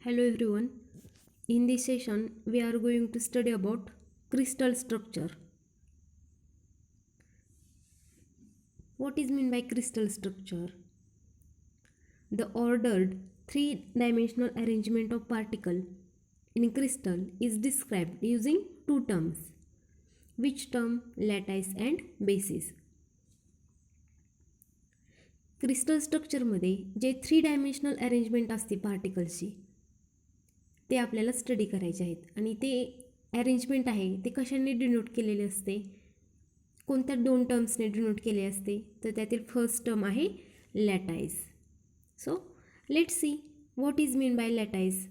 Hello everyone. In this session we are going to study about crystal structure. What is meant by crystal structure? The ordered three-dimensional arrangement of particle in crystal is described using two terms. Which term? Lattice and basis. Crystal स्ट्रक्चरमध्ये जे 3 dimensional arrangement असते पार्टिकल्सची ते आपल्याला study करायचे आहेत आणि ते arrangement आहे ते कशाने डिनोट केलेले असते, कोणत्या दोन टर्म्सने डिनोट केले असते, तर त्यातील फर्स्ट टर्म आहे lattice. So let's see what is mean by lattice.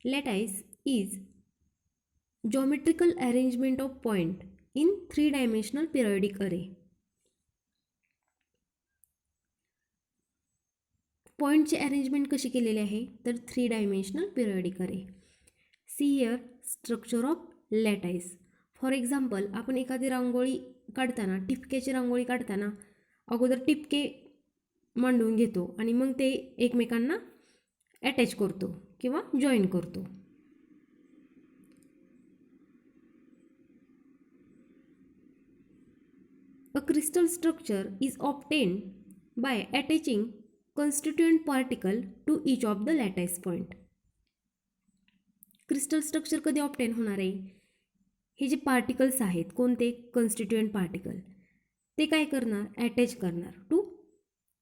Lattice is geometrical arrangement of point in 3 dimensional periodic array. पॉईंटचे अरेंजमेंट कशी केलेली आहे तर 3 डायमेन्शनल पिरियडिक अरे. See here structure of lattice. For example आपण एखादी रांगोळी काढताना, टिपक्याची रांगोळी काढताना अगोदर टिपके मांडून घेतो आणि मग ते एकमेकांना अटॅच करतो किंवा जॉईन करतो. A crystal structure is obtained by attaching constituent particle to each of the lattice point. Crystal structure कधी ऑप्टेन होणार आहे? हे जे पार्टिकल्स आहेत कोणते कॉन्स्टिट्युएंट पार्टिकल ते काय करणार? अटॅच करणार to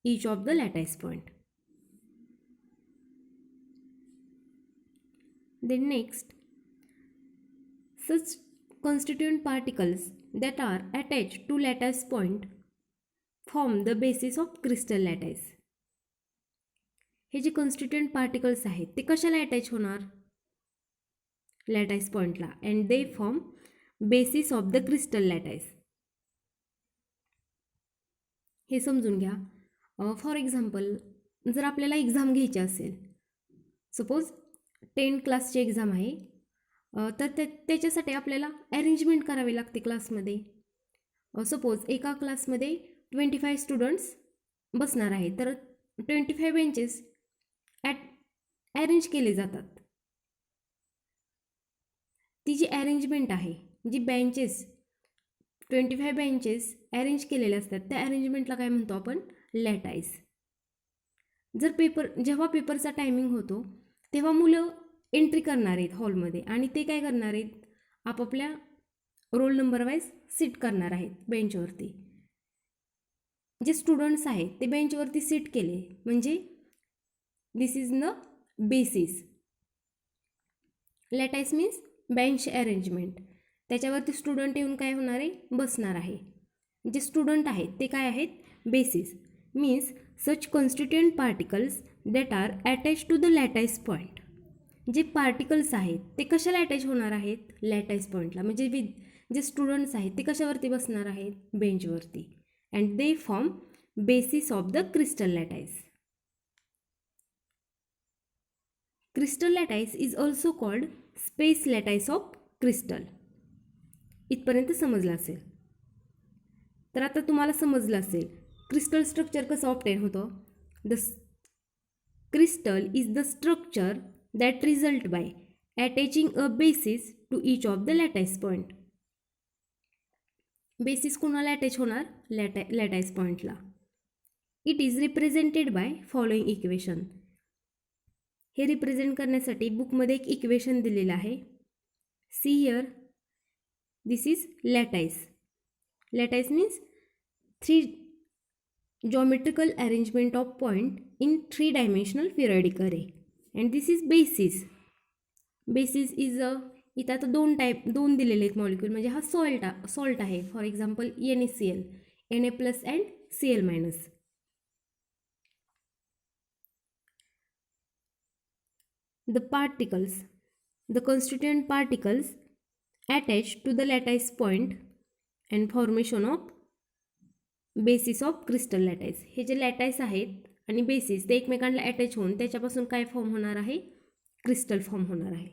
each of the lattice point. Then next, such constituent particles that are attached to lattice point form the basis of crystal lattice. हे जे constituent particles आहेत ते कशाला अटॅच होणार? लॅटाईस पॉइंटला, and they form basis of the crystal lattice. हे समजून घ्या. फॉर एक्झाम्पल जर आपल्याला एक्झाम घ्यायची असेल, सपोज 10 क्लासची एक्झाम आहे, तर त्याच्यासाठी आपल्याला अरेंजमेंट करावी लागते क्लासमध्ये. सपोज एका क्लासमध्ये 25 स्टुडंट्स बसणार आहेत, तर 25 बेंचेस अरेंज केले जातात. ती जी अरेंजमेंट आहे, जी बेंचेस 25 बेंचेस अरेंज केलेले असतात त्या अरेंजमेंटला काय म्हणतो आपण? लॅटाईस. जेव्हा पेपरचा टायमिंग होतो तेव्हा मुलं एंट्री करणार आहेत हॉलमध्ये आणि ते काय करणार आहेत? आपापल्या रोल नंबर वाईज सीट करणार आहेत बेंचवरती. जे स्टुडंट्स आहेत ते बेंचवरती सीट केले म्हणजे this is the basis. Lattice means bench arrangement. त्याच्यावरती स्टुडंट येऊन काय होणार आहे? बसणार आहे. जे स्टुडंट आहेत ते काय आहेत? Basis. Means such constituent particles that are attach to the lattice point. जे पार्टिकल्स आहेत ते कशाला अटॅच होणार आहेत? लॅटाईस पॉईंटला. म्हणजे जे स्टुडंट्स आहेत ते कशावरती बसणार आहेत? बेंचवरती. And they form basis of the crystal lattice. Crystal lattice is also called space lattice of crystal. इथपर्यंत समजलं असेल. तर आता तुम्हाला समजलं असेल क्रिस्टल स्ट्रक्चर कसं ऑप्टेन होतं. The crystal is the structure that result by attaching a basis to each of the lattice point. Basis कोणाला अटॅच होणार? लॅटाईस पॉईंटला. It is represented by following equation. हे रिप्रेझेंट करण्यासाठी बुकमध्ये एक इक्वेशन दिलेलं आहे. See here, this is lattice. Lattice means 3 geometrical arrangement of point in 3 dimensional periodic array. And this is basis. Basis is इथं आता दोन दिलेले आहेत मॉलिक्यूल, म्हणजे हा सॉल्ट आहे. For example NaCl, Na+ and Cl-. The particles, the constituent particles attach to the lattice point and formation of basis of crystal lattice. हे जे लॅटाईस आहेत आणि बेसिस ते एकमेकांना अटॅच होऊन त्याच्यापासून काय फॉर्म होणार आहे? क्रिस्टल फॉर्म होणार आहे.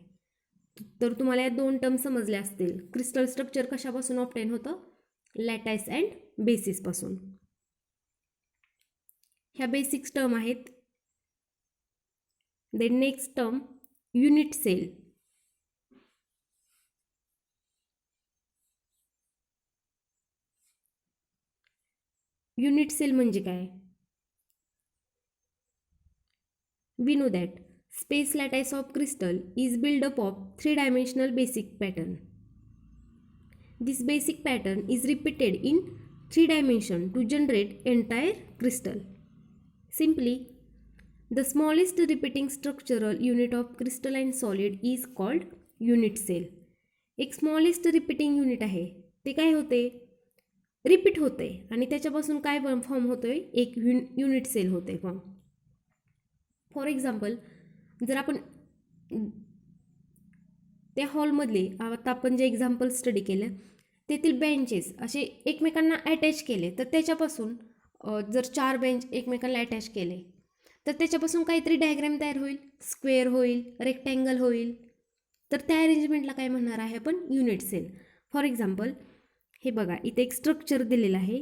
तर तुम्हाला या दोन टर्म समजल्या असतील. क्रिस्टल स्ट्रक्चर कशापासून ऑप्टेन होतं? लॅटाईस अँड बेसिसपासून. ह्या बेसिक्स टर्म आहेत Then next term, unit cell. Unit cell म्हणजे काय? We know that space lattice of crystal is built up of three-dimensional basic pattern. This basic pattern is repeated in 3 dimensions to generate entire crystal. Simply, the smallest repeating structural unit of crystalline solid is called unit cell. एक smallest repeating unit आहे ते काय होते? Repeat होते आणि त्याच्यापासून काय form होतोय? एक युनिट सेल होते फॉर्म. फॉर एक्झाम्पल, जर आपण त्या हॉलमधले आता आपण जे एक्झाम्पल स्टडी केलं तेथील बेंचेस असे एकमेकांना अटॅच केले तर त्याच्यापासून जर 4 बेंच एकमेकांना अटॅच केले तर त्याच्यापासून काहीतरी डायग्राम तयार होईल, स्क्वेअर होईल, रेक्टँगल होईल. तर त्या अरेंजमेंटला काय म्हणणार आहे आपण? Unit sale. फॉर एक्झाम्पल, हे बघा इथे एक स्ट्रक्चर दिलेलं आहे.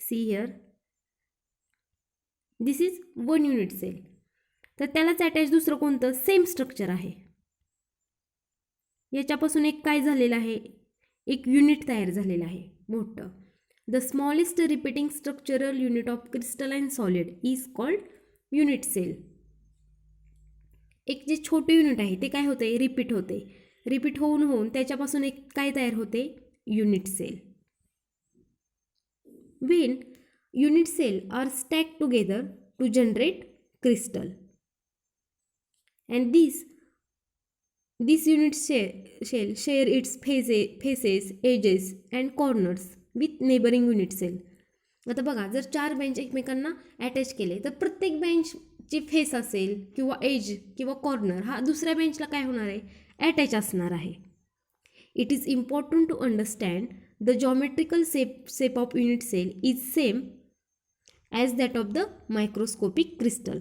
See here, this is 1 unit cell. तर त्यालाच अटॅच दुसरं कोणतं? सेम स्ट्रक्चर आहे. याच्यापासून एक काय झालेलं आहे? एक युनिट तयार झालेलं आहे मोठं. The smallest repeating structural unit of crystalline solid is called unit cell. एक जे छोटे युनिट आहे ते काय होते? रिपीट होते. रिपीट होऊन होऊन त्याच्यापासून एक काय तयार होते? Unit cell. When unit cell are stacked together to generate crystal, and this unit shell share its faces, edges and corners with neighboring unit cell. आता बघा, जर 4 बेंच एकमेकांना अटॅच केले तर प्रत्येक बेंचची फेस असेल किंवा एज किंवा कॉर्नर हा दुसऱ्या बेंचला काय होणार आहे? अटॅच असणार आहे. It is important to understand the geometrical shape of unit cell is same as that of the microscopic crystal.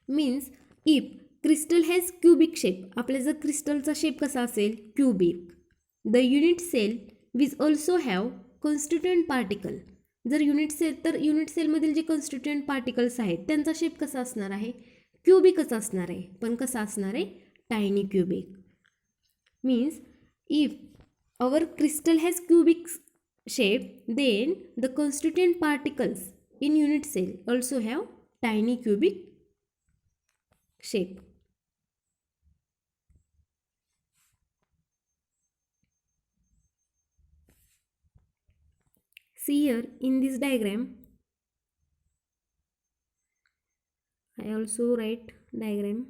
Means if crystal has cubic shape, आपल्या जर क्रिस्टलचा शेप कसा असेल? Cubic. The unit cell will also have constituent particle. जर unit cell तर unit सेलमधील जे constituent particles आहेत त्यांचा shape कसा असणार आहे? क्यूबिकच असणार आहे. पण कसा असणार आहे? Tiny cubic. Means if our crystal has cubic shape, then the constituent particles in unit cell also have tiny cubic shape. See here in this diagram, I also write diagram.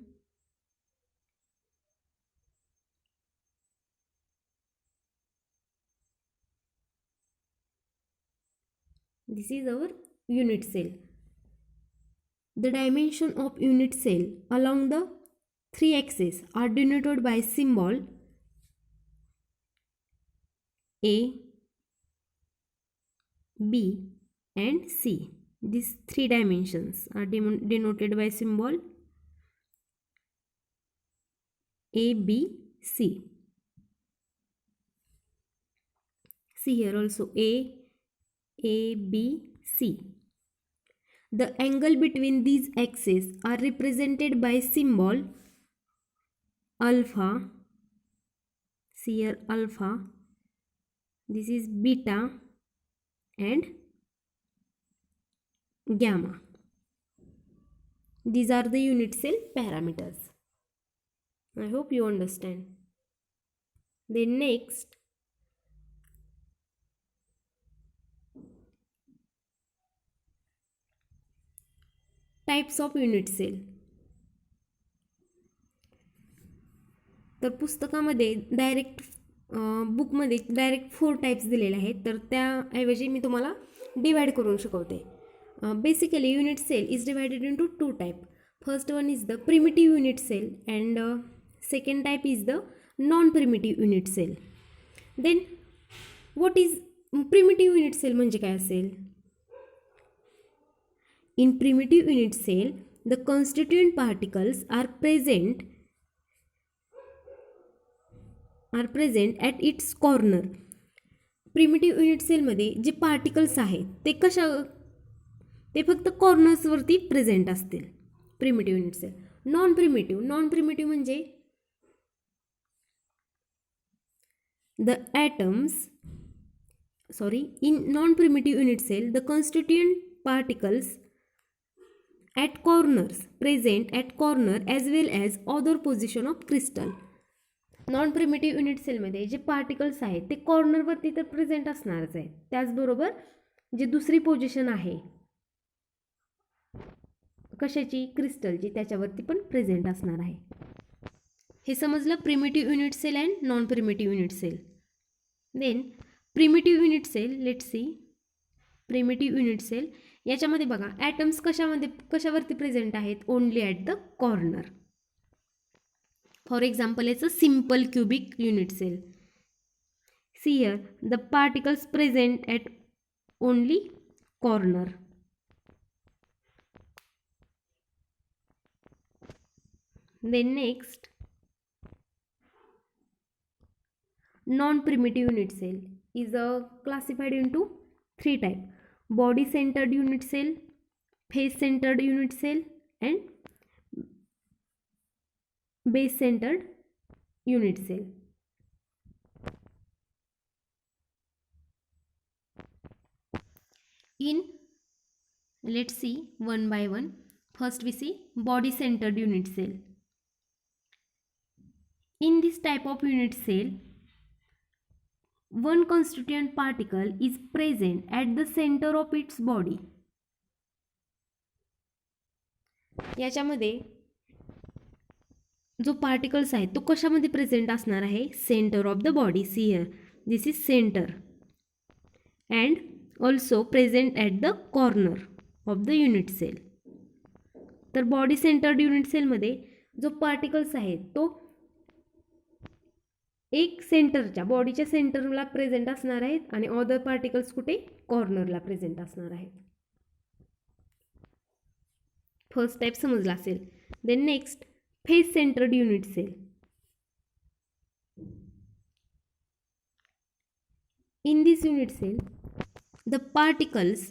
This is our unit cell. The dimension of unit cell along the 3 axes are denoted by symbol A, B and C. These 3 dimensions are denoted by symbol A, B, C. See here also A, B, C. The angle between these axes are represented by symbol alpha. See here alpha. This is beta and gamma. These are the unit cell parameters. I hope you understand. Then next, types of unit cell. तर पुस्तकामध्ये बुकमध्ये direct 4 types दिलेले आहेत. तर त्याऐवजी मी तुम्हाला divide करून शिकवते. Basically unit cell is divided into 2 type. First one is the primitive unit cell and second type is the non primitive unit cell. Then what is primitive unit cell म्हणजे काय असेल? In primitive unit cell, the constituent particles are present at its corner. Primitive unit सेलमध्ये जे particles आहेत ते फक्त कॉर्नर्सवरती present असतील primitive unit cell. Non primitive म्हणजे in non-primitive unit cell, the constituent particles at corners present at corner as well as other position of crystal. Non primitive unit सेलमध्ये जे पार्टिकल्स आहेत ते कॉर्नरवरती तर प्रेझेंट असणारच आहेत, त्याचबरोबर जे दुसरी पोझिशन आहे कशाची, क्रिस्टलची, त्याच्यावरती पण प्रेझेंट असणार आहे. हे समजलं primitive unit cell and non primitive unit cell. Then primitive unit cell, let's see primitive unit cell. याच्यामध्ये बघा ॲटम्स कशावरती प्रेझेंट आहेत, only at the corner. For example याचं simple cubic unit cell. See here the particles present at only corner. Then next non-primitive unit cell is classified into 3 types: body centered unit cell, face centered unit cell and base centered unit cell. Let's see one by one. First we see body centered unit cell. In this type of unit cell, one constituent particle is present at the center of its body. याच्यामध्ये जो particles आहे तो कशामध्ये present असणार आहे, centre of the body. See here this is centre and also present at the corner of the unit cell. तर body centred unit सेलमध्ये जो पार्टिकल्स आहे तो एक सेंटरच्या बॉडीच्या सेंटरला प्रेझेंट असणार आहेत आणि अदर पार्टिकल्स कुठे, कॉर्नरला प्रेझेंट असणार आहेत. फर्स्ट टाईप समजला असेल. Then next face centred unit cell. In this unit cell the particles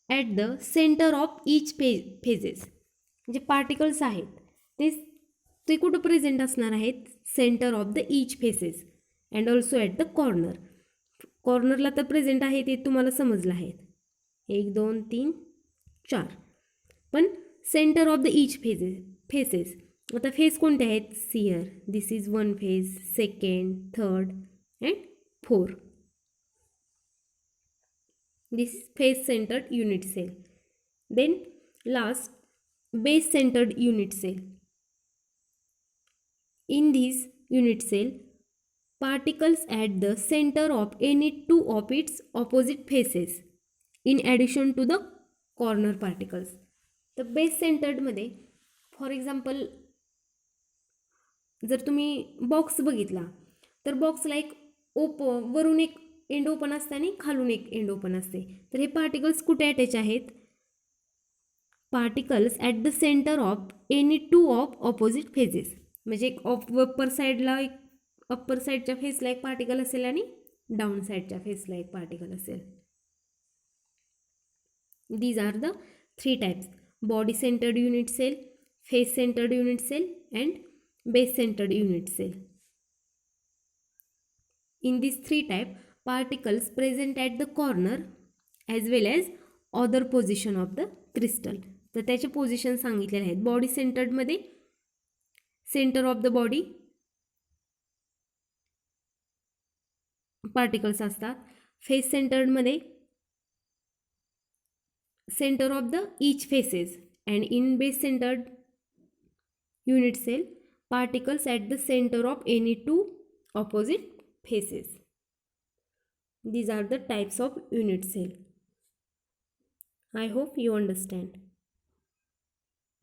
at the centre of each faces. जे पार्टिकल्स आहेत ते कुठं प्रेझेंट असणार आहेत, centre of the each faces and also at the corner. कॉर्नरला तर प्रेझेंट आहे ते तुम्हाला समजलं आहे, 1 2 3 4. पण centre of the each faces, आता फेस कोणते आहेत, see here this is 1 face, 2nd, 3rd and 4. This face centred unit cell. Then last base centred unit cell. In this unit cell, particles at the center of any two of its opposite faces in addition to the corner particles. तर base सेंटर्डमध्ये for example जर तुम्ही box बघितला तर बॉक्सला एक वरून एक end open असते आणि खालून एक एंड ओपन असते. तर हे पार्टिकल्स कुठे अटॅच आहेत, particles at the centre of any two of opposite phases. म्हणजे एक अप्पर साईडला एक अप्पर साईडच्या फेसला एक पार्टिकल असेल आणि डाऊन साईडच्या फेसला एक पार्टिकल असेल. These are the 3 types: body centred unit cell, face centred unit cell and base centred unit cell. In these 3 types, particles present at the corner as well as other position of the crystal. तर त्याचे position सांगितलेले आहेत. Body सेंटर्डमध्ये centre of the body particles असतात. Face सेंटर्डमध्ये centre of the each faces and in base centred unit cell particles at the center of any two opposite faces. These are the types of unit cell. I hope you understand.